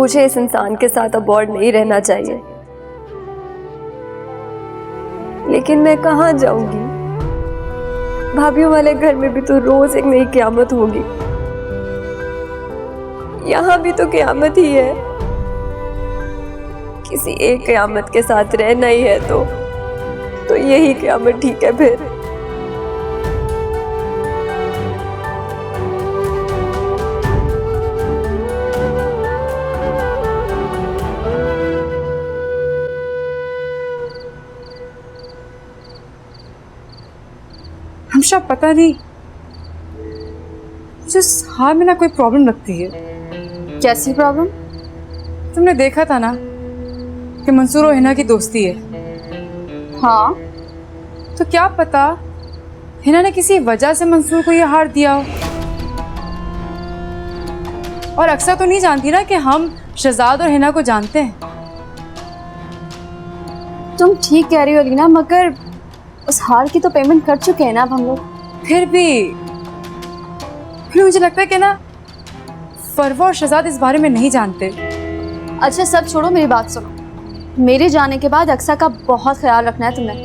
मुझे इस इंसान के साथ अबॉर्ड नहीं रहना चाहिए, लेकिन मैं कहाँ जाऊंगी? भाभीयों वाले घर में भी तो रोज एक नई क़यामत होगी, यहाँ भी तो क़यामत ही है। किसी एक क़यामत के साथ रहना ही है तो यही क़यामत ठीक है फिर। हमशा पता नहीं मुझे इस हार में ना कोई प्रॉब्लम लगती है। कैसी प्रॉब्लम? तुमने देखा था ना कि मंसूर और हिना की दोस्ती है। हाँ, तो क्या पता हिना ने किसी वजह से मंसूर को यह हार दिया हो। और अक्सर तो नहीं जानती ना कि हम शहजाद और हिना को जानते हैं। तुम ठीक कह रही हो लीना, मगर उस हार की तो पेमेंट कर चुके हैं ना अब हम लोग। फिर मुझे लगता है कि ना फरवा और शहजाद इस बारे में नहीं जानते। अच्छा सब छोड़ो, मेरी बात सुनो। मेरे जाने के बाद अक्सा का बहुत ख्याल रखना है तुम्हें।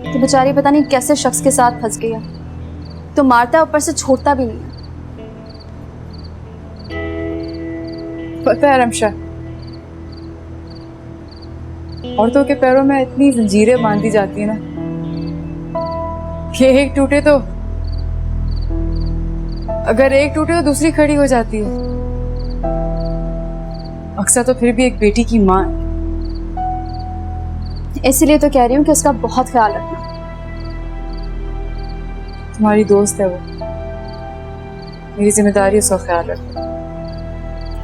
तो बेचारी पता नहीं कैसे शख्स के साथ फंस गई है, तो मारता ऊपर से छोड़ता भी नहीं है। पता है रमशा, औरतों के पैरों में इतनी जंजीरें बांधी जाती है ना कि एक टूटे तो दूसरी खड़ी हो जाती है। अक्सर तो फिर भी एक बेटी की माँ है। इसीलिए तो कह रही हूँ कि उसका बहुत ख्याल रखना। तुम्हारी दोस्त है वो, मेरी जिम्मेदारी उसका ख्याल रखना।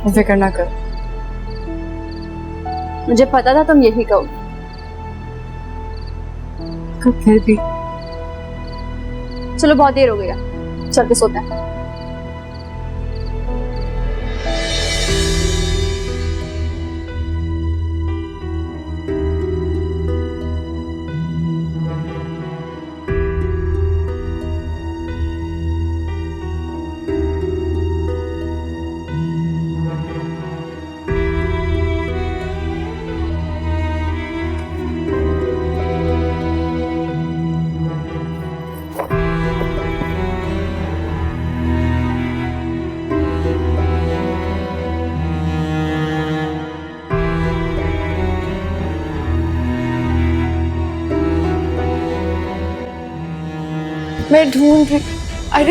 तुम फिक्र ना कर। मुझे पता था तुम यही कहोगे। फिर भी चलो बहुत देर हो गई है, चल के सोते हैं।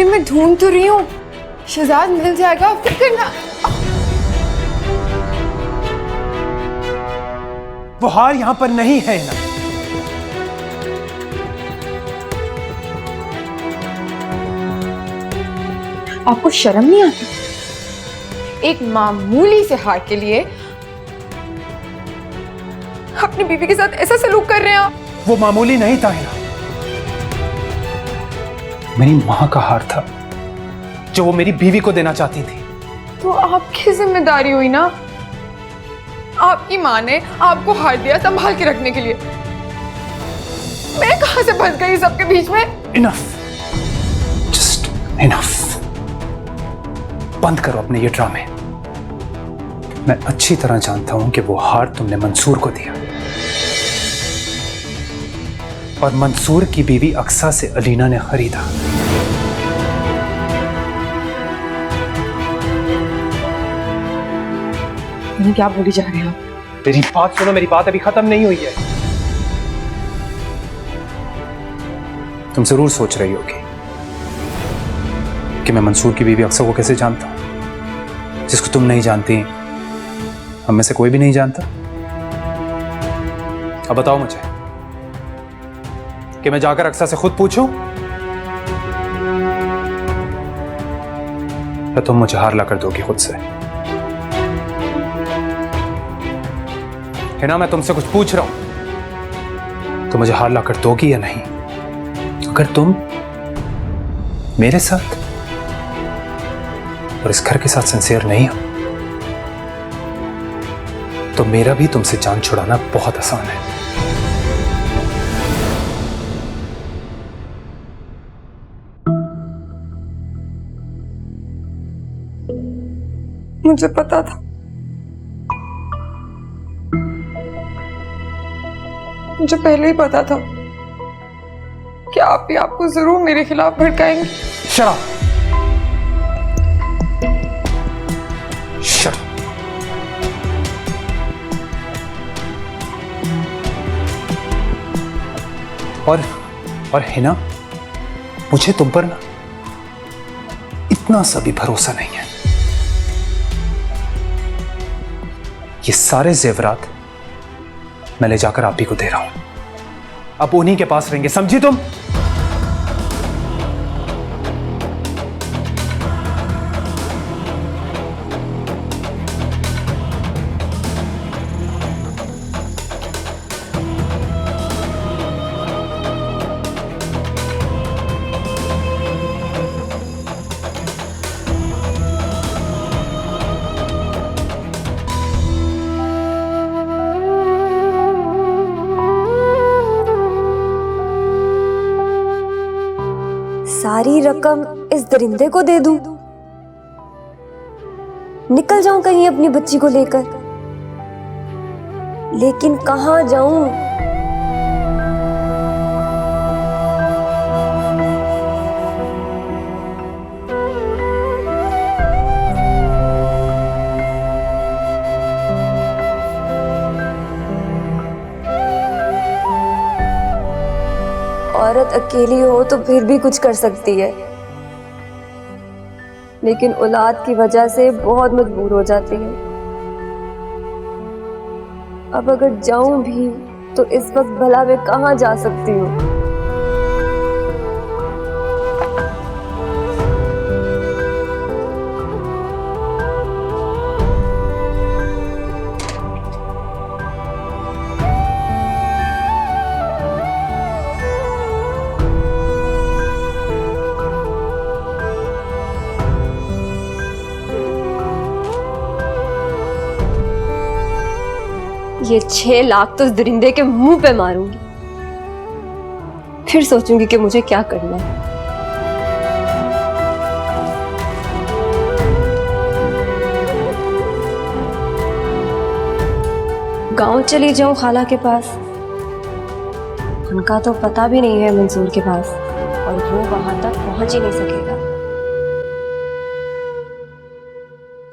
मैं ढूंढ तो रही हूँ। शहजाद मिल जाएगा, फिक्र ना। वो हार यहां पर नहीं है ना। आपको शर्म नहीं आती? एक मामूली से हार के लिए अपनी बीवी के साथ ऐसा सलूक कर रहे हैं आप। वो मामूली नहीं था हिना, मेरी मां का हार था जो वो मेरी बीवी को देना चाहती थी। तो आपकी जिम्मेदारी हुई ना। आपकी माँ ने आपको हार दिया संभाल के रखने के लिए। मैं कहां से फंस गई सबके बीच में? Enough, just enough. बंद करो अपने ये ड्रामे। मैं अच्छी तरह जानता हूं कि वो हार तुमने मंसूर को दिया, और मंसूर की बीवी अक्सा से अलीना ने खरीदा। तुम क्या बोली जा रहे हो? मेरी बात सुनो, मेरी बात अभी खत्म नहीं हुई है। तुम जरूर सोच रही होगी कि मैं मंसूर की बीवी अक्सा को कैसे जानता हूं, जिसको तुम नहीं जानती, हम में से कोई भी नहीं जानता। अब बताओ मुझे कि मैं जाकर अक्सा से खुद पूछूं, या तुम मुझे हार ला कर दोगी खुद से? हिना, मैं तुमसे कुछ पूछ रहा हूं, तो मुझे हार ला कर दोगी या नहीं? अगर तुम मेरे साथ और इस घर के साथ सिंसियर नहीं हो, तो मेरा भी तुमसे जान छुड़ाना बहुत आसान है। मुझे पता था मुझे पहले ही पता था कि आप भी आपको जरूर मेरे खिलाफ भड़काएंगे। शराब शराब और हिना, मुझे तुम पर ना इतना सा भी भरोसा नहीं है। ये सारे जेवरात मैं ले जाकर आप ही को दे रहा हूं, अब उन्हीं के पास रहेंगे, समझी तुम? सारी रकम इस दरिंदे को दे दूं? निकल जाऊं कहीं अपनी बच्ची को लेकर, लेकिन कहां जाऊं? औरत अकेली हो तो फिर भी कुछ कर सकती है, लेकिन औलाद की वजह से बहुत मजबूर हो जाती है। अब अगर जाऊं भी तो इस वक्त भला मैं कहां जा सकती हूँ? ये 6 लाख तो इस दरिंदे के मुंह पे मारूंगी, फिर सोचूंगी कि मुझे क्या करना है। गांव चली जाऊं खाला के पास, उनका तो पता भी नहीं है मंसूर के पास, और वो वहां तक पहुंच ही नहीं सकेगा।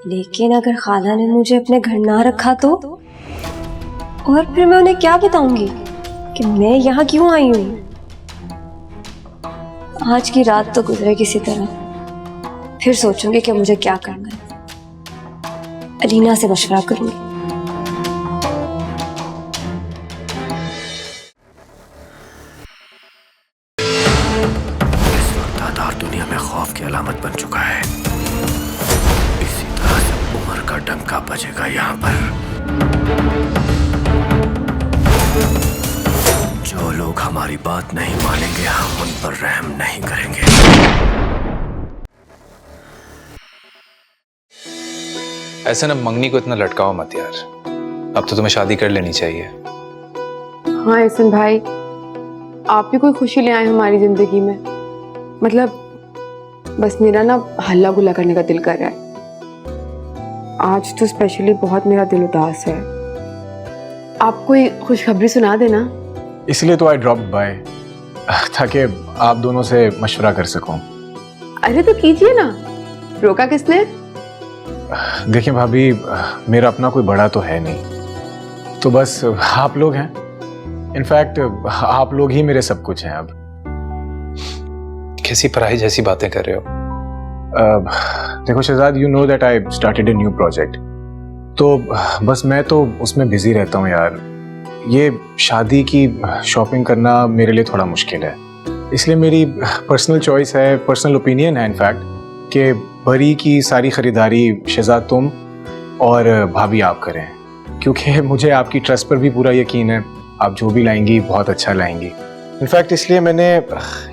लेकिन अगर खाला ने मुझे अपने घर ना रखा तो, और फिर मैं उन्हें क्या बताऊंगी कि मैं यहाँ क्यों आई हूँ? आज की रात तो गुजरे किसी तरह, फिर सोचूंगी कि मुझे क्या करना है। अलीना से मशवरा करूंगी। इस वक्त आधार दुनिया में खौफ की अलामत बन चुका है। इसी तरह से उम्र का डंका बजेगा यहाँ पर। जो लोग हमारी बात नहीं मानेंगे, हम उन पर रहम नहीं करेंगे। ऐसा ना मंगनी को इतना लटकाओ मत यार, अब तो तुम्हें शादी कर लेनी चाहिए। हाँ एहसन भाई, आप भी कोई खुशी ले आए हमारी जिंदगी में। मतलब बस मेरा ना हल्ला गुल्ला करने का दिल कर रहा है। आज तो स्पेशली बहुत मेरा दिल उदास है। आप कोई खुशखबरी सुना देना। इसलिए तो आई ड्रॉप बाय, ताकि आप दोनों से मशवरा कर सकूं। अरे तो कीजिए ना, रोका किसने? देखिए भाभी, मेरा अपना कोई बड़ा तो है नहीं, तो बस आप लोग हैं। इनफैक्ट आप लोग ही मेरे सब कुछ हैं। अब कैसी पराई जैसी बातें कर रहे हो? देखो Shahzad, you know that I started a new project, तो बस मैं तो उसमें बिजी रहता हूँ यार। ये शादी की शॉपिंग करना मेरे लिए थोड़ा मुश्किल है, इसलिए मेरी पर्सनल चॉइस है, पर्सनल ओपिनियन है इनफैक्ट, कि बरी की सारी खरीदारी शहजाद तुम और भाभी आप करें, क्योंकि मुझे आपकी ट्रस्ट पर भी पूरा यकीन है। आप जो भी लाएंगी बहुत अच्छा लाएंगी। इनफैक्ट इसलिए मैंने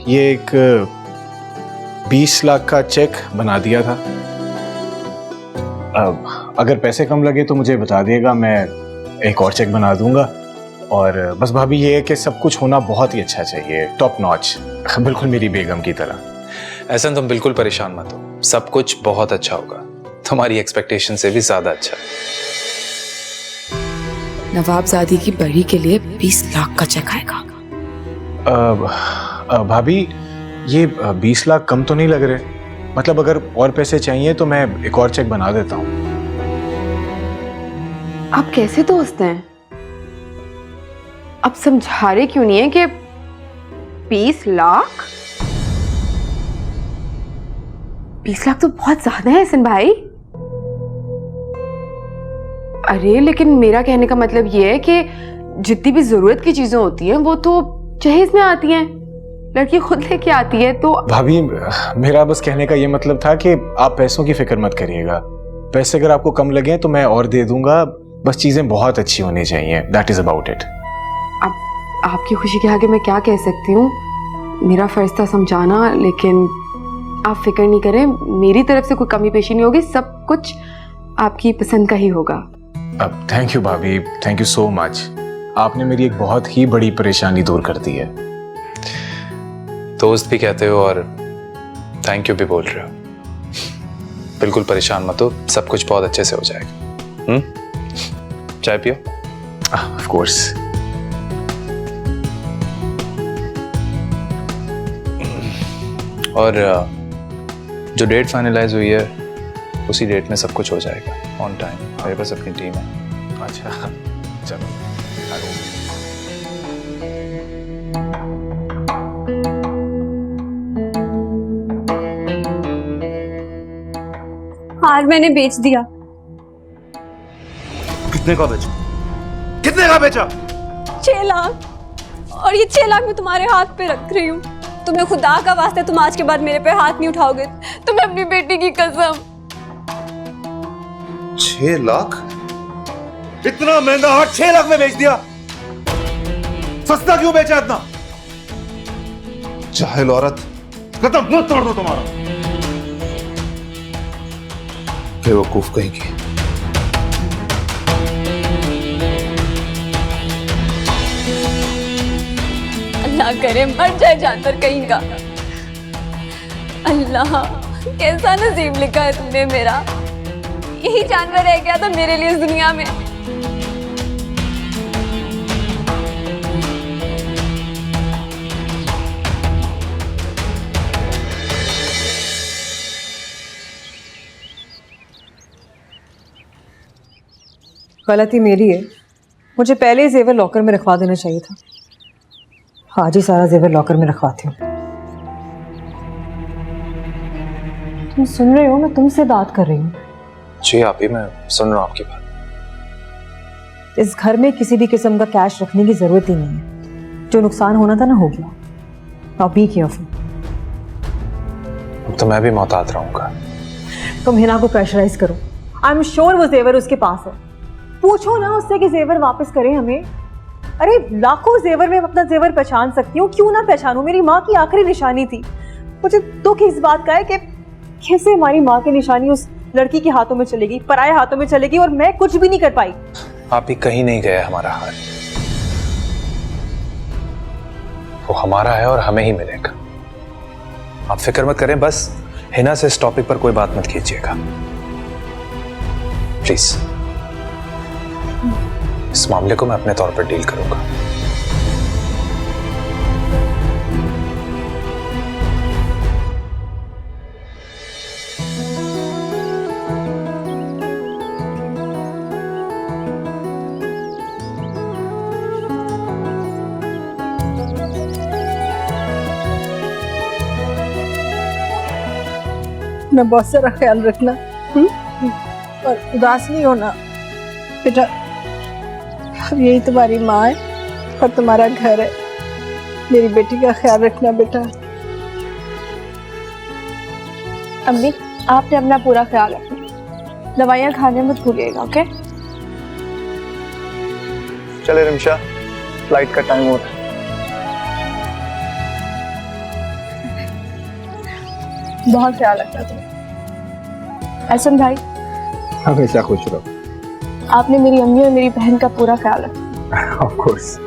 ये एक 20 लाख का चेक बना दिया था। अब अगर पैसे कम लगे तो मुझे बता दिएगा, मैं एक और चेक बना दूंगा। और बस भाभी ये है कि सब कुछ होना बहुत ही अच्छा चाहिए, टॉप नॉच, बिल्कुल मेरी बेगम की तरह। ऐसा तुम बिल्कुल परेशान मत हो, सब कुछ बहुत अच्छा होगा, तुम्हारी एक्सपेक्टेशन से भी ज्यादा अच्छा। नवाबजादी की बड़ी के लिए 20 लाख का चेक आएगा। भाभी ये 20 लाख कम तो नहीं लग रहे? मतलब अगर और पैसे चाहिए तो मैं एक और चेक बना देता हूँ। आप कैसे दोस्त हैं? आप समझा रहे क्यों नहीं है कि 20 लाख? 20 लाख तो बहुत ज्यादा है हसन भाई। अरे लेकिन मेरा कहने का मतलब ये है कि जितनी भी जरूरत की चीजें होती हैं वो तो जहेज में आती हैं, लड़की खुद लेके आती है। तो भाभी मेरा बस कहने का ये मतलब था कि आप पैसों की फिक्र मत करिएगा। पैसे अगर आपको कम लगे तो मैं और दे दूंगा, बस चीजें बहुत अच्छी होनी चाहिए। That is about it. अब आपकी खुशी के आगे मैं क्या कह सकती हूँ? मेरा फर्ज था समझाना, लेकिन आप फिक्र नहीं करें, मेरी तरफ से कोई कमी पेशी नहीं होगी, सब कुछ आपकी पसंद का ही होगा। अब थैंक यू भाभी, थैंक यू सो मच। आपने मेरी एक बहुत ही बड़ी परेशानी दूर कर दी है। दोस्त भी कहते हो और थैंक यू भी बोल रहे हो। बिल्कुल परेशान मत हो, सब कुछ बहुत अच्छे से हो जाएगा। चाय पियो। Of course. और जो डेट फाइनलाइज हुई है उसी डेट में सब कुछ हो जाएगा ऑन टाइम। मेरे पास अपनी टीम है। अच्छा चलो। हार मैंने बेच दिया। कितने का बेचा? कितने का बेचा? 6 लाख। और ये 6 लाख मैं तुम्हारे हाथ पे रख रही हूँ। तुम्हें खुदा का वास्ता तुम आज के बाद मेरे पे हाथ नहीं उठाओगे। तुम्हें अपनी बेटी की कसम। 6 लाख? इतना महंगा हार 6 लाख में बेच दिया? सस्ता क्यों बेचा इतना? जाहिल औरत, कदम मुंह तोड़ दो तुम्हारा। बेवकूफ कहेंगी। अल्लाह करे मर जाए जानवर कहीं का। अल्लाह कैसा नसीब लिखा है तुमने मेरा। यही जानवर रह गया था मेरे लिए इस दुनिया में। गलती मेरी है, मुझे पहले ही जेवर लॉकर में रखवा देना चाहिए था। आज ही सारा जेवर लॉकर में रखवाती हूँ। तुम सुन रहे हो? मैं तुमसे बात कर रही हूँ। जी आप ही, मैं सुन रहा हूँ आपकी बात। इस घर में किसी भी किस्म का कैश रखने की जरूरत ही नहीं है। जो नुकसान होना था ना हो गया। Now be careful. तो मैं भी मोहतात रहूंगा। तुम हिना को प्रेशराइज करो। आई एम श्योर वो जेवर उसके पास है। पूछो ना उससे कि जेवर वापस करे हमें। अरे लाखों जेवर में अपना जेवर पहचान सकती हूँ, क्यों ना पहचानूं? मेरी माँ की आखिरी निशानी थी। मुझे दुख इस बात का है कि कैसे हमारी माँ की निशानी उस लड़की के हाथों में चलेगी, पराये हाथों में चलेगी, और मैं कुछ भी नहीं कर पाई। आप ही कहीं नहीं गए हमारा हार। वो हमारा है और हमें ही मिलेगा। आप फिक्र मत करें, बस हिना से इस टॉपिक पर कोई बात मत कीजिएगा प्लीज। इस मामले को मैं अपने तौर पर डील करूंगा। अपना बहुत सारा ख्याल रखना और उदास नहीं होना बेटा। अब यही तुम्हारी माँ है और तुम्हारा घर है। मेरी बेटी का ख्याल रखना बेटा। अम्मी आपने अपना पूरा ख्याल रखना, दवाइयाँ खाने मत भूलिएगा। ओके चले रिमशा, फ्लाइट का टाइम हो रहा है। बहुत ख्याल रखना तुम। एहसन भाई हमेशा खुश रहो। आपने मेरी अम्मी और मेरी बहन का पूरा ख्याल रखा। Of course.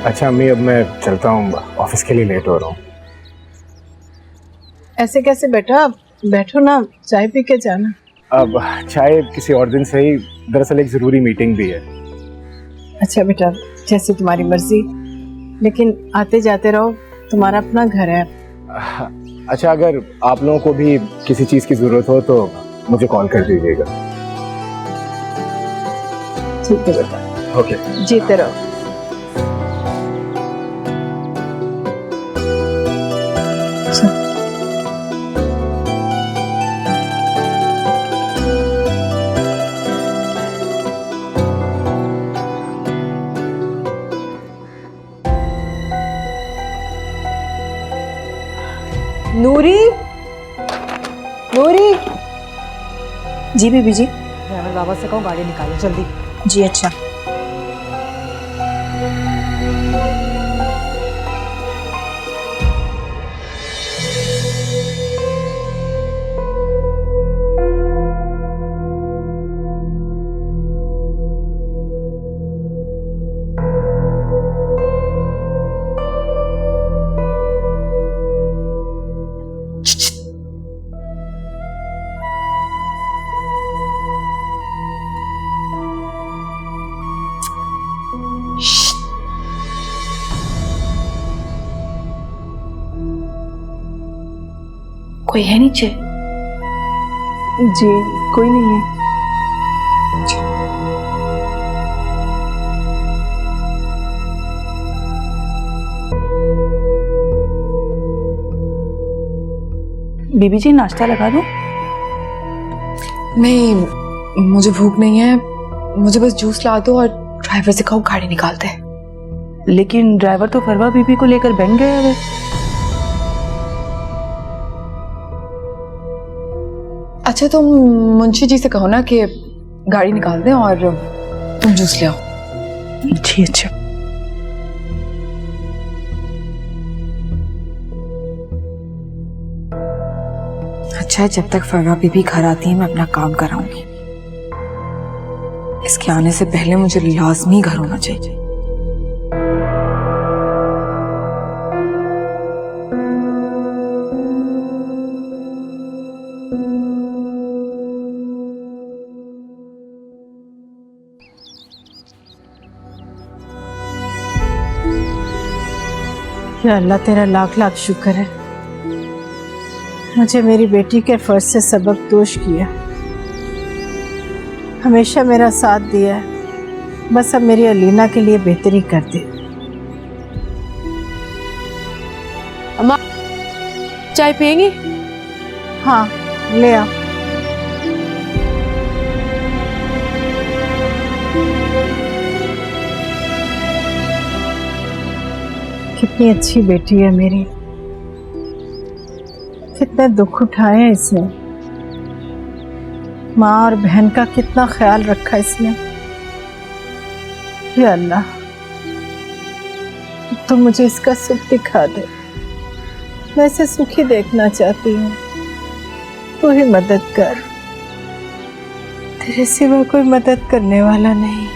अच्छा अम्मी, अब मैं चलता हूँ, ऑफिस के लिए लेट हो रहा हूँ। ऐसे कैसे बेटा, बैठो ना, चाय पी के जाना। अब चाय किसी और दिन से ही, दरअसल एक ज़रूरी मीटिंग भी है। अच्छा बेटा, जैसे तुम्हारी मर्जी, लेकिन आते जाते रहो, तुम्हारा अपना घर है। अच्छा, अगर आप लोगों को भी किसी चीज़ की ज़रूरत हो तो मुझे कॉल कर दीजिएगा। ठीक है बेटा, ओके, जीते रहो। नूरी, नूरी, जी बीबी जी। ड्राइवर बाबा से कहो गाड़ी निकालो जल्दी। जी अच्छा। कोई है नीचे? जी कोई नहीं है। बीबी जी नाश्ता लगा दूं? नहीं, मुझे भूख नहीं है, मुझे बस जूस ला दो और ड्राइवर से कहो गाड़ी निकाल दे। लेकिन ड्राइवर तो फरवा बीबी को लेकर बन गया है। अच्छा, तुम मुंशी जी से कहो ना कि गाड़ी निकाल दें और तुम जूस ले आओ। जी अच्छा। अच्छा है, जब तक फरवा बीबी घर आती है मैं अपना काम कराऊंगी। इसके आने से पहले मुझे लाजमी घर होना चाहिए। या अल्लाह तेरा लाख लाख शुक्र है, मुझे मेरी बेटी के फर्ज से सबक दोष किया, हमेशा मेरा साथ दिया है। बस अब मेरी अलीना के लिए बेहतरी कर दे। अम्मा, चाय पियेंगी? हाँ ले आ। कितनी अच्छी बेटी है मेरी, कितने दुख उठाए हैं इसने, माँ और बहन का कितना ख्याल रखा इसने। या अल्लाह, तो मुझे इसका सुख दिखा दे, मैं इसे सुखी देखना चाहती हूँ। तू ही मदद कर, तेरे सिवा कोई मदद करने वाला नहीं।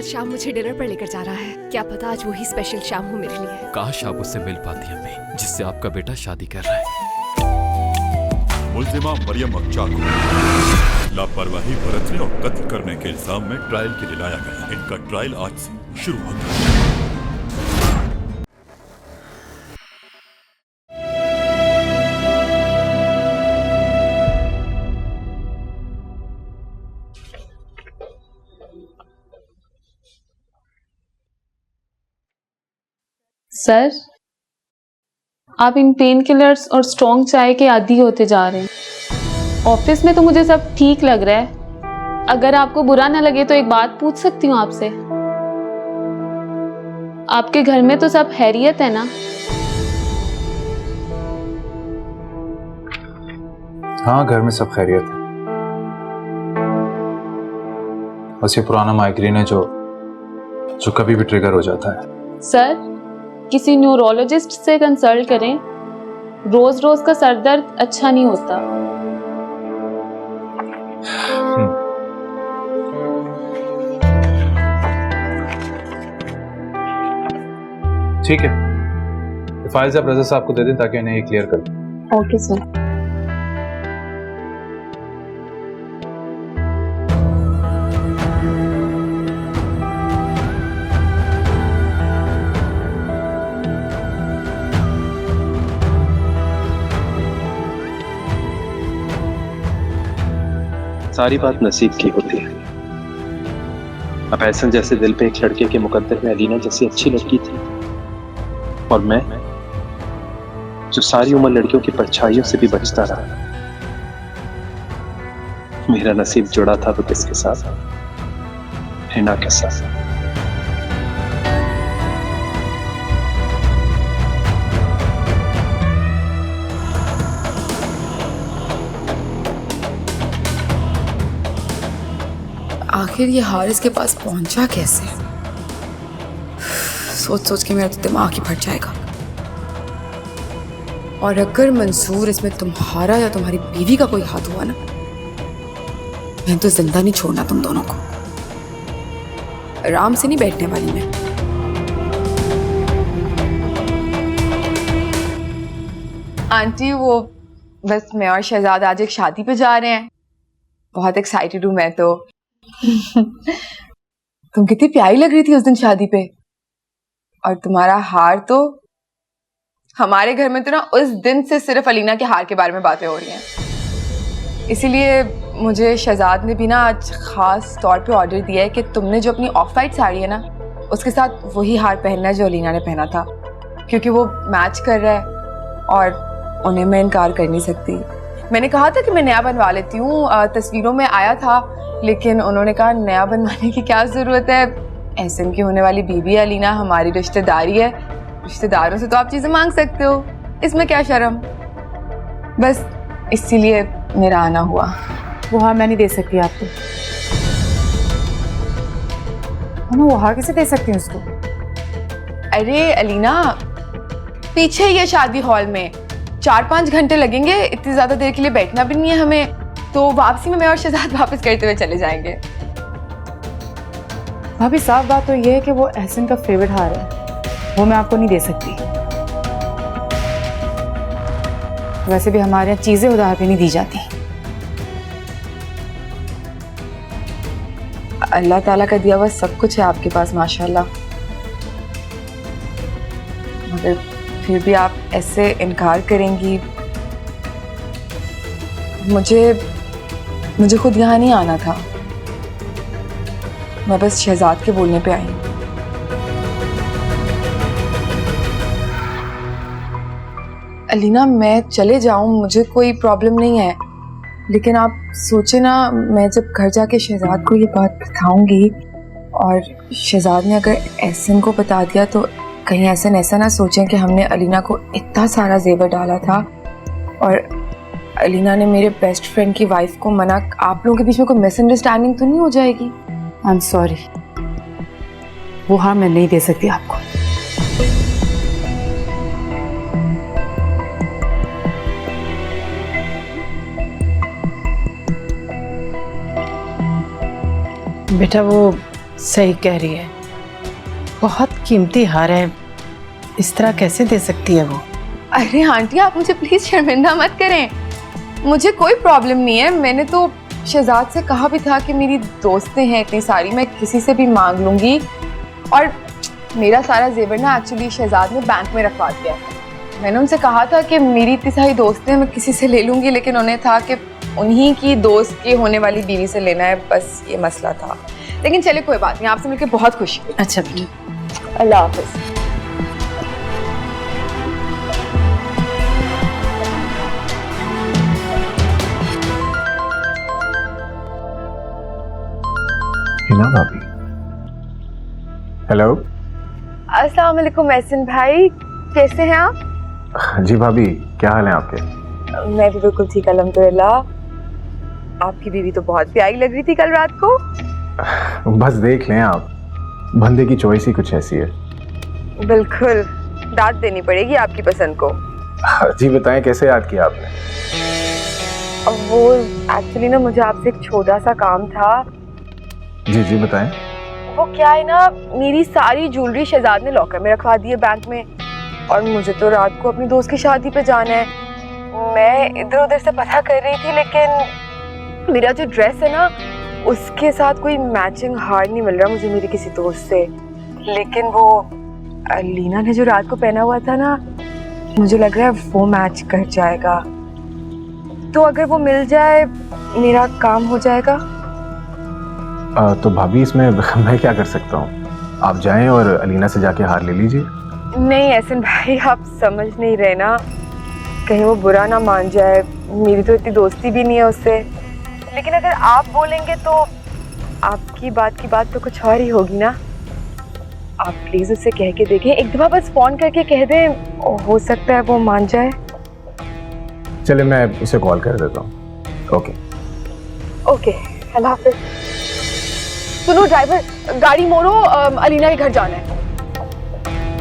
शाम मुझे डिनर पर लेकर जा रहा है। क्या पता आज वही स्पेशल शाम हो मेरे लिए। काश आप उससे मिल पाती अम्मी, जिससे आपका बेटा शादी कर रहा है। मुल्जिमा मरियम अख्चा को लापरवाही बरतने और कत्ल करने के इल्जाम में ट्रायल के लिए लाया गया। इनका ट्रायल आज से शुरू होता है। सर, आप इन पेन किलर्स और स्ट्रॉन्ग चाय के आदी होते जा रहे हैं। ऑफिस में तो मुझे सब ठीक लग रहा है। अगर आपको बुरा ना लगे तो एक बात पूछ सकती हूँ आपसे? आपके घर में तो सब खैरियत है ना? हाँ, घर में सब खैरियत है। बस ये पुराना माइग्रेन है जो जो कभी भी ट्रिगर हो जाता है। सर, किसी न्यूरोलॉजिस्ट से कंसल्ट करें। रोज रोज का सर दर्द अच्छा नहीं होता। ठीक है, फाइल्स आप रज़ा साहब को दे दें ताकि उन्हें ये क्लियर कर दें। Okay sir. सारी बात नसीब की होती है। अब एहसन जैसे दिल पे एक लड़के के मुकद्दर में अलीना जैसी अच्छी लड़की थी, और मैं जो सारी उम्र लड़कियों की परछाइयों से भी बचता रहा। मेरा नसीब जुड़ा था तो किसके साथ? हिना के साथ। आखिर ये हारिस के पास पहुंचा कैसे? सोच सोच के मेरा तो दिमाग ही फट जाएगा। और अगर मंसूर इसमें तुम्हारा या तुम्हारी बीवी का कोई हाथ हुआ ना, मैं तो जिंदा नहीं छोड़ना तुम दोनों को। आराम से नहीं बैठने वाली मैं। आंटी वो बस मैं और शहजाद आज एक शादी पे जा रहे हैं। बहुत एक्साइटेड हूँ मैं तो। तुम कितनी प्यारी लग रही थी उस दिन शादी पे, और तुम्हारा हार तो हमारे घर में तो ना उस दिन से सिर्फ अलीना के हार के बारे में बातें हो रही हैं। इसीलिए मुझे शहजाद ने भी ना आज खास तौर पे ऑर्डर दिया है कि तुमने जो अपनी ऑफ वाइट साड़ी है ना उसके साथ वही हार पहनना है जो अलीना ने पहना था, क्योंकि वो मैच कर रहा है और उन्हें मैं इनकार कर नहीं सकती। मैंने कहा था कि मैं नया बनवा लेती हूँ, तस्वीरों में आया था, लेकिन उन्होंने कहा नया बनवाने की क्या ज़रूरत है, एहसन की होने वाली बीबी अलीना हमारी रिश्तेदारी है, रिश्तेदारों से तो आप चीज़ें मांग सकते हो, इसमें क्या शर्म। बस इसीलिए मेरा आना हुआ। वो हार मैं नहीं दे सकती आपको। मैं वो हार कैसे दे सकती हूँ उसको? अरे अलीना, पीछे ये शादी हॉल में 4-5 घंटे लगेंगे, इतनी ज़्यादा देर के लिए बैठना भी नहीं है हमें, तो वापसी में मैं और शहजाद वापस करते हुए चले जाएंगे। भाभी साफ बात तो ये है कि वो एहसन का फेवरेट हार है, वो मैं आपको नहीं दे सकती। वैसे भी हमारे यहाँ चीजें उधार पे नहीं दी जाती। अल्लाह ताला का दिया हुआ सब कुछ है आपके पास माशाल्लाह, मगर फिर भी आप ऐसे इनकार करेंगी। मुझे खुद यहाँ नहीं आना था, मैं बस शहजाद के बोलने पे आई हूँ। अलीना, मैं चले जाऊँ, मुझे कोई प्रॉब्लम नहीं है, लेकिन आप सोचे ना, मैं जब घर जाके शहजाद को ये बात बताऊंगी और शहजाद ने अगर एहसन को बता दिया तो कहीं एहसन ऐसा ना सोचें कि हमने अलीना को इतना सारा जेवर डाला था और अलीना ने मेरे बेस्ट फ्रेंड की वाइफ को मना। आप लोगों के बीच में कोई मिसअंडरस्टैंडिंग तो नहीं हो जाएगी? आई एम सॉरी, वो हार मैं नहीं दे सकती आपको। बेटा वो सही कह रही है, बहुत कीमती हार है, इस तरह कैसे दे सकती है वो? अरे आंटी, आप मुझे प्लीज शर्मिंदा मत करें, मुझे कोई प्रॉब्लम नहीं है। मैंने तो शहजाद से कहा भी था कि मेरी दोस्तें हैं इतनी सारी, मैं किसी से भी मांग लूंगी, और मेरा सारा जेवर ना एक्चुअली शहजाद ने बैंक में रखवा दिया है। मैंने उनसे कहा था कि मेरी इतनी सारी दोस्तें मैं किसी से ले लूंगी, लेकिन उन्हें था कि उन्हीं की दोस्त की होने वाली बीवी से लेना है, बस ये मसला था। लेकिन चले कोई बात नहीं, आपसे मिलकर बहुत खुशी हुई। अच्छा बेटा, अल्लाह हाफिज। हिना भाभी, हेलो। अस्सलाम वालेकुम एहसन भाई, कैसे हैं आप? जी भाभी, क्या हाल है आपके? मैं भी बिल्कुल ठीक, अल्हम्दुलिल्लाह। आपकी बीवी तो बहुत प्यारी लग रही थी कल रात को। बस देख लें आप, बंदे की चॉइस ही कुछ ऐसी है। बिल्कुल, दाद देनी पड़ेगी आपकी पसंद को। जी बताएं, कैसे याद किया आपने? अब वो एक्चुअली ना मुझे आपसे एक छोटा सा काम था। जी जी बताएं। वो क्या है ना, मेरी सारी ज्वेलरी शहजाद ने लॉकर में रखवा दी है बैंक में, और मुझे तो रात को अपनी दोस्त की शादी पे जाना है। मैं इधर उधर से पता कर रही थी, लेकिन मेरा जो ड्रेस है ना उसके साथ कोई मैचिंग हार नहीं मिल रहा मुझे मेरी किसी दोस्त से। लेकिन वो लीना ने जो रात को पहना हुआ था ना, मुझे लग रहा है वो मैच कर जाएगा। तो अगर वो मिल जाए मेरा काम हो जाएगा। तो भाभी इसमें मैं क्या कर सकता हूँ? आप जाएं और अलीना से जाके हार ले लीजिए। नहीं एहसन भाई, आप समझ नहीं रहे ना, कहीं वो बुरा ना मान जाए। मेरी तो इतनी दोस्ती भी नहीं है उससे। लेकिन अगर आप बोलेंगे तो आपकी बात की बात तो कुछ और ही होगी ना। आप प्लीज उससे कह के देखें, एक दफा बस फोन करके कह दें, हो सकता है वो मान जाए। चले मैं उसे कॉल कर देता हूँ। ओके ओके, अल्लाह हाफिज। सुनो ड्राइवर, गाड़ी मोड़ो, अलीना के घर जाना है,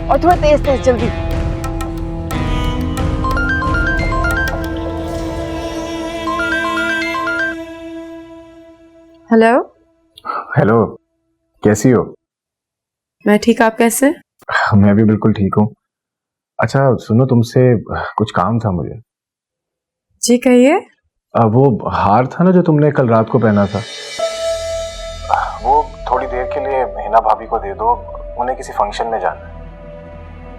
और थोड़ा तेज तेज जल्दी। हेलो। हेलो, कैसी हो? मैं ठीक, आप कैसे? मैं भी बिल्कुल ठीक हूँ। अच्छा सुनो, तुमसे कुछ काम था मुझे। जी कहिए। वो हार था ना जो तुमने कल रात को पहना था, वो थोड़ी देर के लिए हिना भाभी को दे दो, उन्हें किसी फंक्शन में जाना है।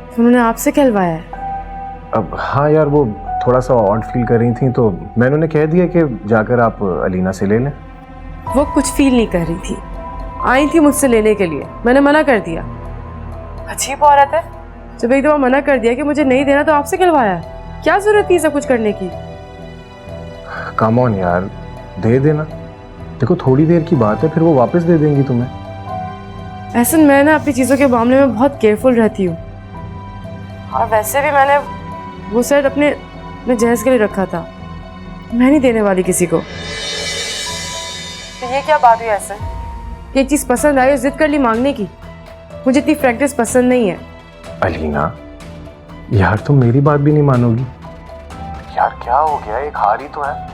उन्होंने आपसे कहलवाया है? अब हाँ यार, वो थोड़ा सा ऑड फील कर रही थी, तो मैंने उन्हें कह दिया कि जाकर आप अलीना से ले लें। वो कुछ फील नहीं कर रही थी, आई थी मुझसे लेने के लिए, मैंने मना कर दिया। अजीब औरत है, जब एक दफा मना कर दिया कि मुझे नहीं देना तो आपसे कहलवाया है। क्या जरूरत थी सब कुछ करने की? कम ऑन यार, दे देना। देखो थोड़ी देर की बात है, फिर वो वापस दे देंगी तुम्हें। ऐसा मैं ना अपनी चीज़ों के मामले में बहुत केयरफुल रहती हूँ, और वैसे भी मैंने वो सेट अपने जहेज के लिए रखा था, मैं नहीं देने वाली किसी को। तो ये क्या बात हुई ऐसे? एक चीज़ पसंद आई और जिद कर ली मांगने की? मुझे इतनी प्रैक्टिस पसंद नहीं है। अलीना यार, तुम मेरी बात भी नहीं मानोगी यार। क्या हो गया, एक हार ही तो है,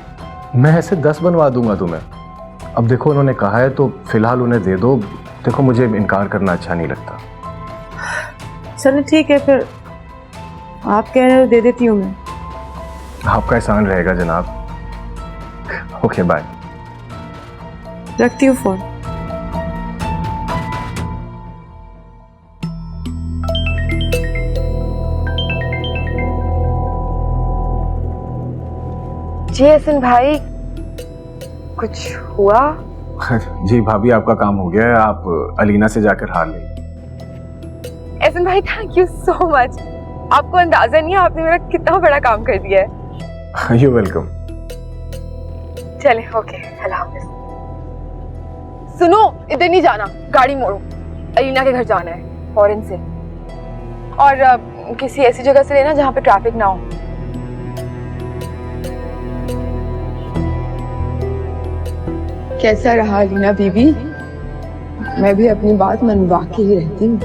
मैं ऐसे 10 बनवा दूंगा तुम्हें। अब देखो उन्होंने कहा है तो फिलहाल उन्हें दे दो। देखो मुझे इनकार करना अच्छा नहीं लगता। चलो ठीक है, फिर आप कह रहे हो दे देती हूँ मैं। आपका एहसान रहेगा जनाब। Okay bye. रखती हूँ फोन। जी एहसन भाई, कुछ हुआ? जी भाभी, आपका काम हो गया है, आप अलीना से जाकर हार लें। एहसन भाई थैंक यू सो मच। आपको अंदाजा नहीं है आपने मेरा कितना बड़ा काम कर दिया है। You welcome. चले ओके, अल्लाह हाफिज। सुनो, इधर नहीं जाना, गाड़ी मोड़ो, अलीना के घर जाना है फौरन से, और किसी ऐसी जगह से लेना जहाँ पे ट्रैफिक ना हो। कैसा रहा अलीना बीबी? मैं भी अपनी बात मनवा के ही रहती हूँ।